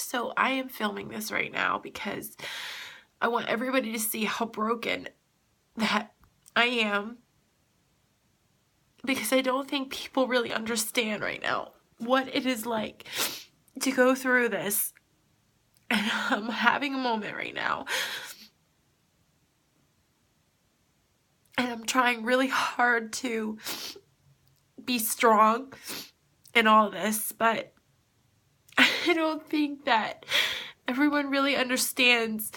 So I am filming this right now because I want everybody to see how broken that I am, because I don't think people really understand right now what it is like to go through this. And I'm having a moment right now. And I'm trying really hard to be strong in all this, but I don't think that everyone really understands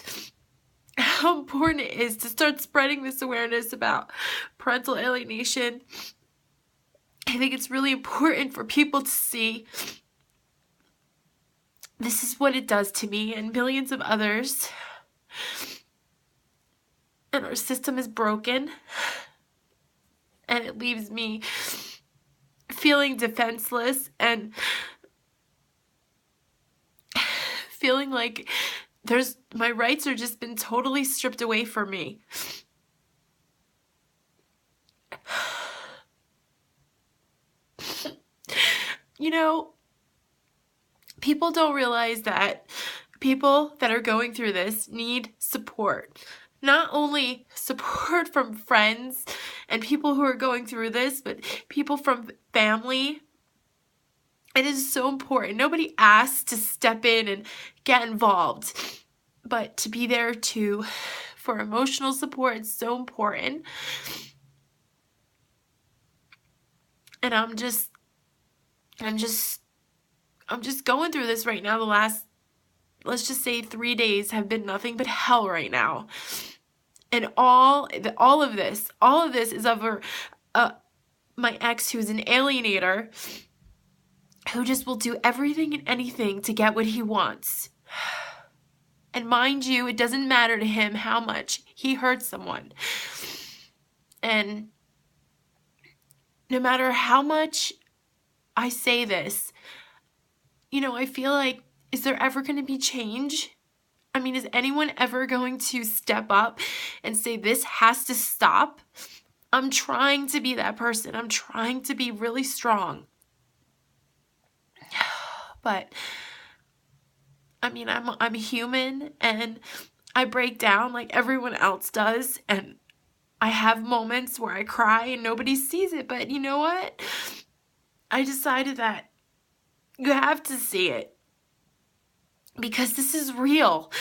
how important it is to start spreading this awareness about parental alienation. I think it's really important for people to see this is what it does to me and millions of others. And our system is broken. And it leaves me feeling defenseless and feeling like my rights are just been totally stripped away from me. You know, people don't realize that people that are going through this need support. Not only support from friends and people who are going through this, but people from family. It is so important. Nobody asks to step in and get involved, but to be there for emotional support is so important. And I'm just going through this right now. The last, let's just say 3 days have been nothing but hell right now. And all of this is over my ex, who's an alienator, who just will do everything and anything to get what he wants. And mind you, it doesn't matter to him how much he hurts someone. And no matter how much I say this, I feel like, is there ever going to be change? I mean, is anyone ever going to step up and say this has to stop? I'm trying to be that person. I'm trying to be really strong. But I mean, I'm human and I break down like everyone else does, and I have moments where I cry and nobody sees it. But you know what? I decided that you have to see it, because this is real.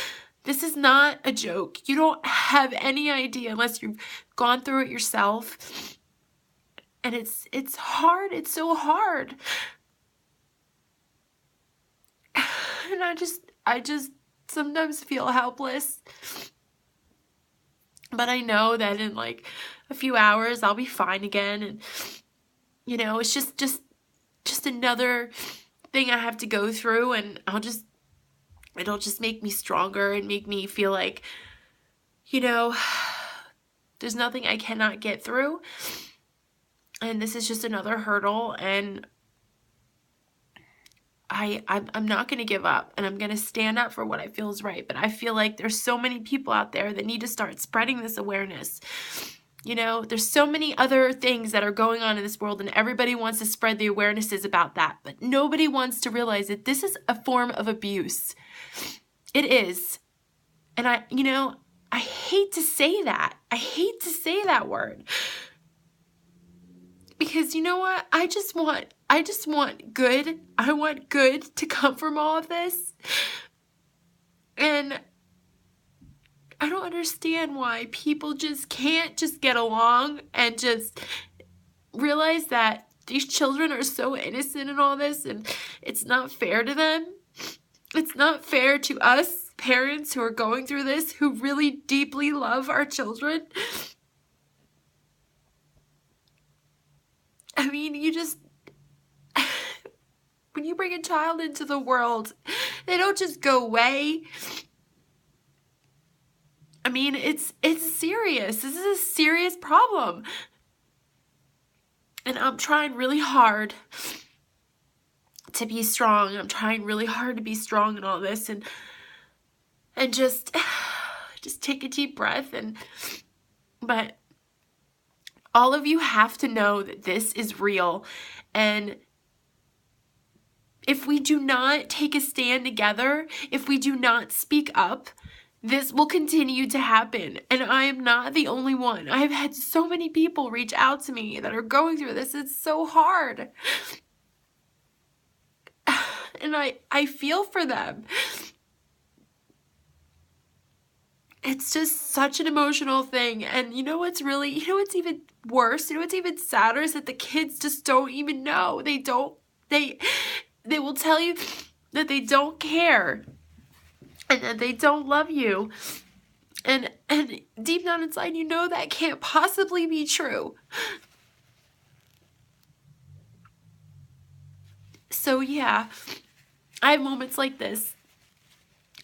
This is not a joke. You don't have any idea unless you've gone through it yourself. And it's hard. It's so hard. And I just sometimes feel helpless. But I know that in like a few hours I'll be fine again. And it's just another thing I have to go through, and it'll just make me stronger and make me feel like, there's nothing I cannot get through. And this is just another hurdle, and I'm not going to give up, and I'm going to stand up for what I feel is right. But I feel like there's so many people out there that need to start spreading this awareness. There's so many other things that are going on in this world, and everybody wants to spread the awarenesses about that. But nobody wants to realize that this is a form of abuse. It is. And I hate to say that. I hate to say that word. Because you know what? I just want good. I want good to come from all of this. And I don't understand why people just can't just get along and just realize that these children are so innocent in all this, and it's not fair to them. It's not fair to us parents who are going through this, who really deeply love our children. I mean, when you bring a child into the world, they don't just go away. I mean, it's serious. This is a serious problem. And I'm trying really hard to be strong. I'm trying really hard to be strong in all this, and just take a deep breath. But all of you have to know that this is real, and If we do not take a stand together, if we do not speak up, this will continue to happen. And I am not the only one. I have had so many people reach out to me that are going through this. It's so hard. And I feel for them. It's just such an emotional thing. And you know what's even worse? You know what's even sadder is that the kids just don't even know. They will tell you that they don't care and that they don't love you. And deep down inside, you know that can't possibly be true. So yeah, I have moments like this.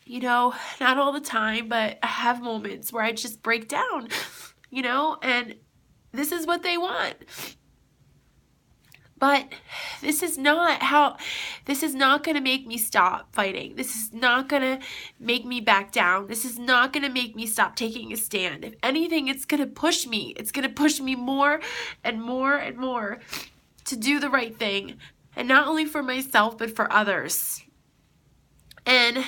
You know, not all the time, but I have moments where I just break down, you know, and this is what they want. But this is not going to make me stop fighting. This is not going to make me back down. This is not going to make me stop taking a stand. If anything, it's going to push me. It's going to push me more and more and more to do the right thing. And not only for myself, but for others. And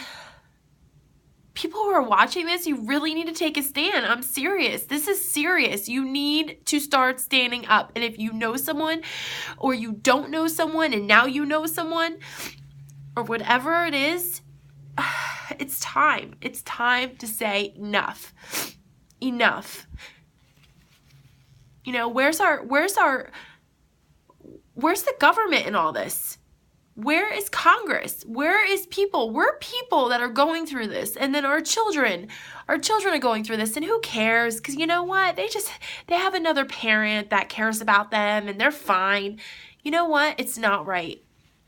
people who are watching this, you really need to take a stand. I'm serious. This is serious. You need to start standing up. And if you know someone or you don't know someone and now you know someone or whatever it is, it's time. It's time to say enough. Enough. You know, where's the government in all this? Where is Congress? Where is people? We're people that are going through this. And then our children are going through this. And who cares? Because you know what? They have another parent that cares about them and they're fine. You know what? It's not right.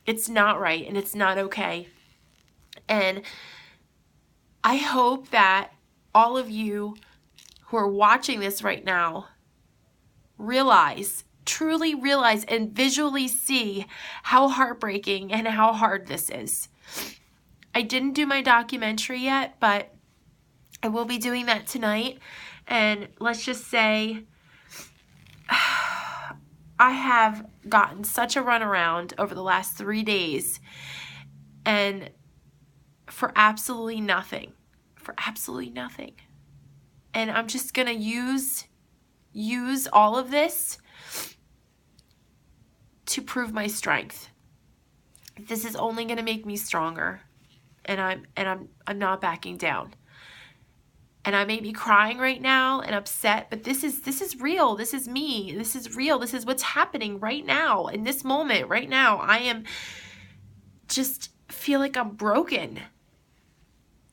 It's not right and it's not okay. And I hope that all of you who are watching this right now truly realize and visually see how heartbreaking and how hard this is. I didn't do my documentary yet, but I will be doing that tonight. And let's just say I have gotten such a runaround over the last 3 days and for absolutely nothing. And I'm just going to use all of this to prove my strength. This is only going to make me stronger, and I'm not backing down. And I may be crying right now and upset, but this is real. This is me. This is real. This is what's happening right now in this moment. Right now, I am just feel like I'm broken.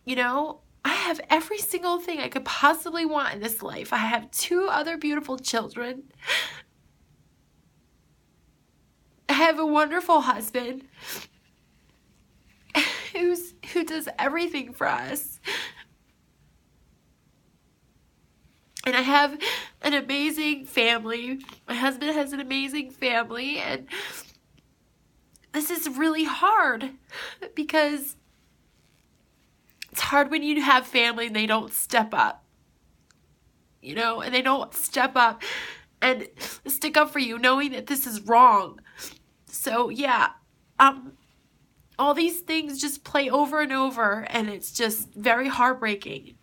You know, I have every single thing I could possibly want in this life. I have 2 other beautiful children. I have a wonderful husband who does everything for us. And I have an amazing family. My husband has an amazing family. And this is really hard because it's hard when you have family and they don't step up. You know, and they don't step up and stick up for you knowing that this is wrong. So yeah, all these things just play over and over, and it's just very heartbreaking.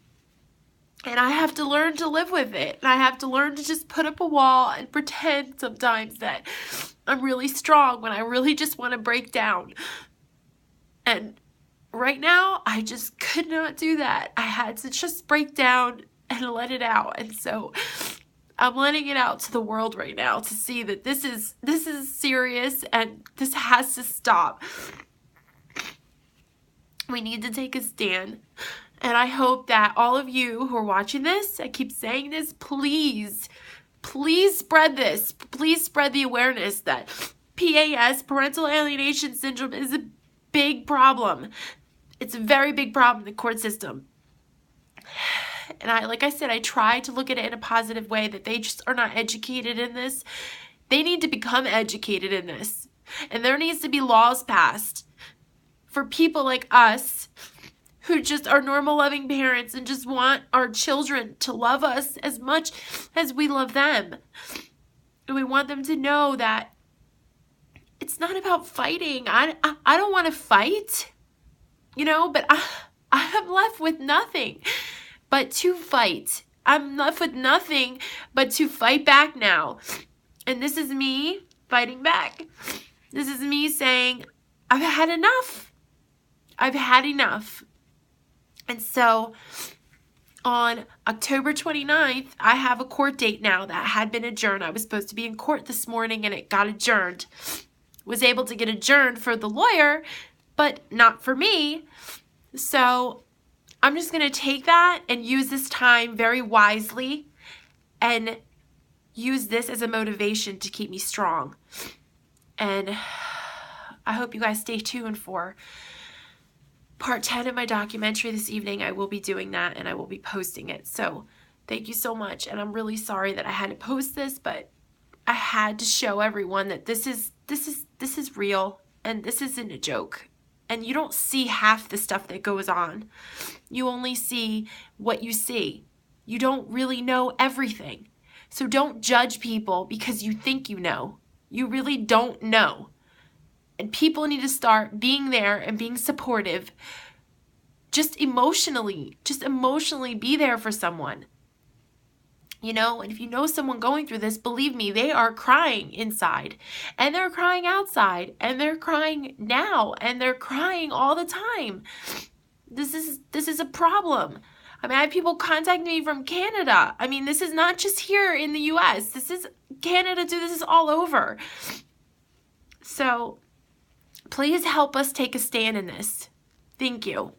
And I have to learn to live with it. And I have to learn to just put up a wall and pretend sometimes that I'm really strong when I really just want to break down. And right now, I just could not do that. I had to just break down and let it out. And so I'm letting it out to the world right now to see that this is serious and this has to stop. We need to take a stand. And I hope that all of you who are watching this, I keep saying this, please spread this. Please spread the awareness that PAS, Parental Alienation Syndrome, is a big problem. It's a very big problem in the court system. And like I said, I try to look at it in a positive way, that they just are not educated in this. They need to become educated in this. And there needs to be laws passed for people like us who just are normal loving parents and just want our children to love us as much as we love them. And we want them to know that it's not about fighting. I don't want to fight, you know, but I'm left with nothing but to fight. I'm left with nothing but to fight back now. And this is me fighting back. This is me saying, I've had enough. I've had enough. And so on October 29th, I have a court date now that had been adjourned. I was supposed to be in court this morning and it got adjourned. Was able to get adjourned for the lawyer, but not for me. So I'm just going to take that and use this time very wisely and use this as a motivation to keep me strong. And I hope you guys stay tuned for part 10 of my documentary this evening. I will be doing that and I will be posting it. So thank you so much. And I'm really sorry that I had to post this, but I had to show everyone that this is real and this isn't a joke. And you don't see half the stuff that goes on. You only see what you see. You don't really know everything. So don't judge people because you think you know. You really don't know. And people need to start being there and being supportive. Just emotionally be there for someone. You know, and if you know someone going through this, believe me, they are crying inside and they're crying outside and they're crying now and they're crying all the time. This is a problem. I mean, I have people contact me from Canada. I mean, this is not just here in the US. This is Canada too. This is all over. So please help us take a stand in this. Thank you.